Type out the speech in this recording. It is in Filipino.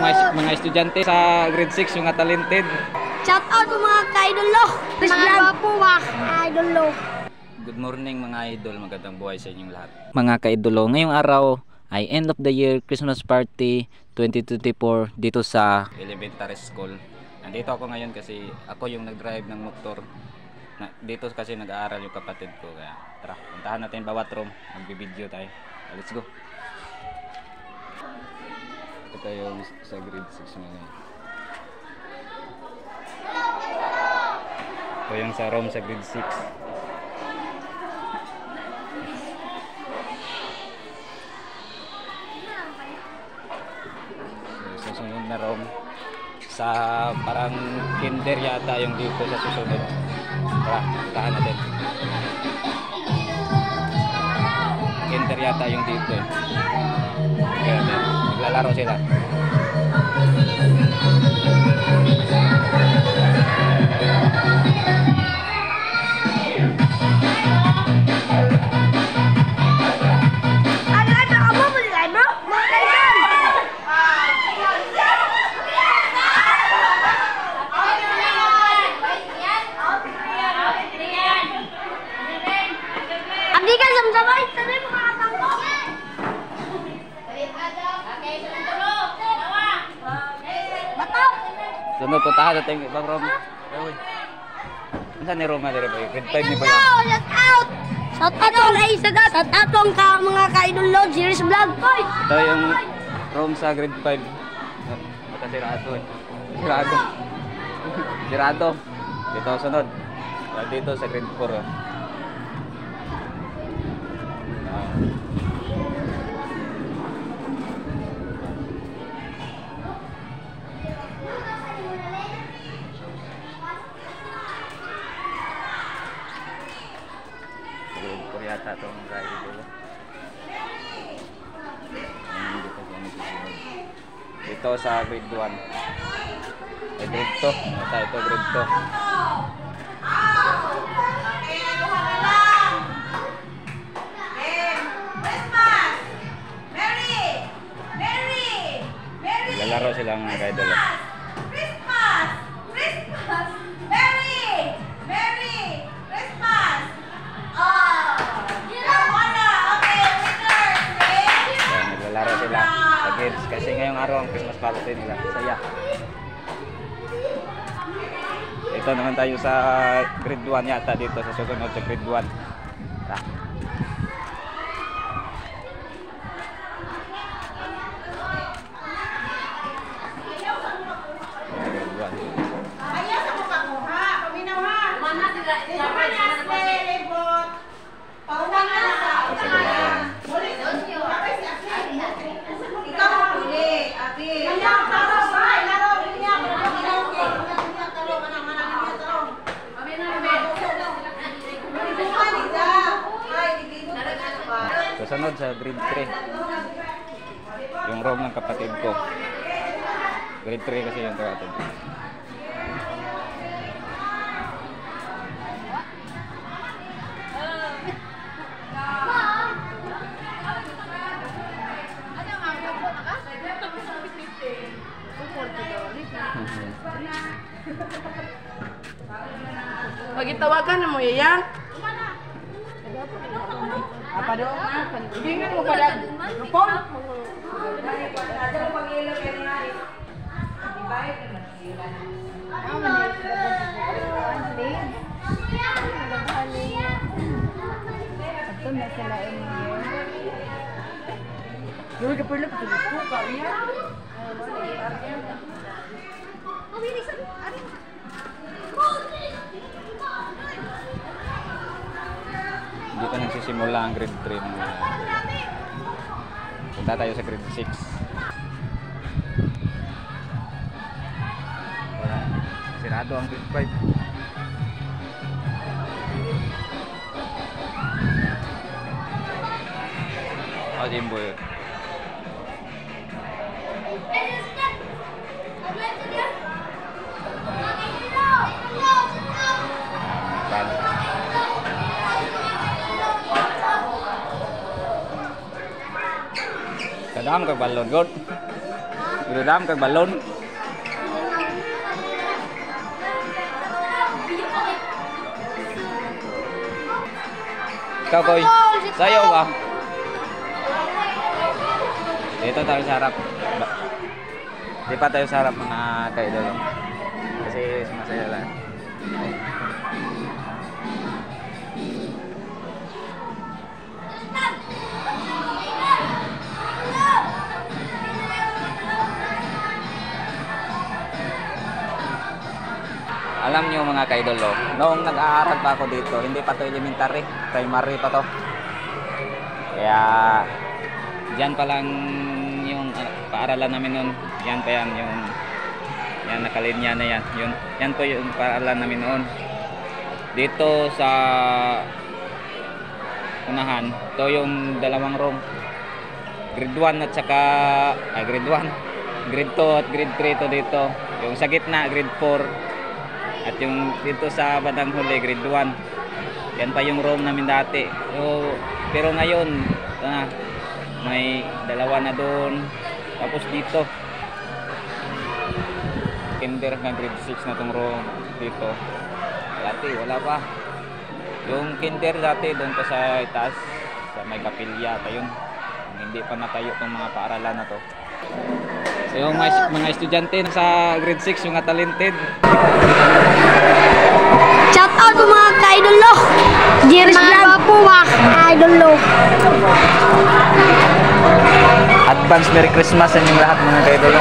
mga estudyante sa grade 6, mga talented. Shout out to mga ka-idolo. Mga gwapo ba? Idolo. Good morning mga idol, magandang buhay sa inyong lahat. Mga ka-idolo, ngayong araw ay end of the year Christmas party 2024 dito sa elementary school. Nandito ako ngayon kasi ako yung nag-drive ng motor. Dito kasi nag-aaral yung kapatid ko. Kaya tara, puntahan natin bawat room. Magbi-video tayo. Let's go. Ito tayo sa grade 6 ngayon. Ito yung sa room sa grade 6. Susunod na room sa parang kinder yata yung dito sa susunod. Tara, puntahan natin. Kinder yata yung dito eh. Kaya naglalaro sila. Sunod, puntahan natin ibang room. Saan ni Roma? Grade 5 ni ba yan? Shout out ang naisagat. Shout out ang mga ka-idolo. Series vlog. Ito yung room sa grade 5. Bata sirado eh. Sirado. Sirado. Dito sunod. Dito sa grade 4. Yata itong guide dito. Dito sa grade 1. Ay grade 2. Ito grade 2. Lalaro sila mga guide dito. Kasi ngayong araw ang Christmas party nila. Saya. Ito naman tayo sa grade 1 yata dito sa susunod sa grade 1. Sunod sa grade 3 yung room ng kapatid ko. Grade 3 kasi yung kapatid ko. Pagitawagan mo yayang apa doon na? Hindi nga mo pala. Lupon? Dulu ke perlu betul kali ya. Dito nagsisimula ang grade 3. Punta tayo sa grade 6. Wala. Sirado ang grade 5. Oh, Jimbo yun. Kadang ke balon god. Gudam kag balon. Ikaw, Koy. Sayo ba? Dito tayo sa harap. Di pa tayo sa harap mga kaidol. Kasi sumasaya lang. Alam niyo mga kaidol, noong nag-aaral pa ako dito, hindi pa to elementary, primary pa to. Kaya diyan pa lang yung paaralan namin noon. Yan pa yan, yung yan nakalinya na yan. Yan po yung paaralan namin noon. Dito sa unahan, to yung dalawang room. Grade 1 at saka grade 1, grade 2 at grade 3 to dito. Yung sa gitna grade 4. At yung dito sa bandang huli, grade 1. Yan pa yung room namin dati. Pero ngayon, may dalawa na doon. Tapos dito, kinder na grade 6 na tong room dito. Dati, wala pa. Yung kinder dati, doon pa sa itaas, sa may kapilya. Ayun, hindi pa natayo tong mga paaralan na to. So, yung mga estudyante sa grade 6, mga talented. Shout out sa mga ka-idol lo. Jerry's vlog po ba? Idol lo. Advance Merry Christmas sa inyong lahat mga ka-idol.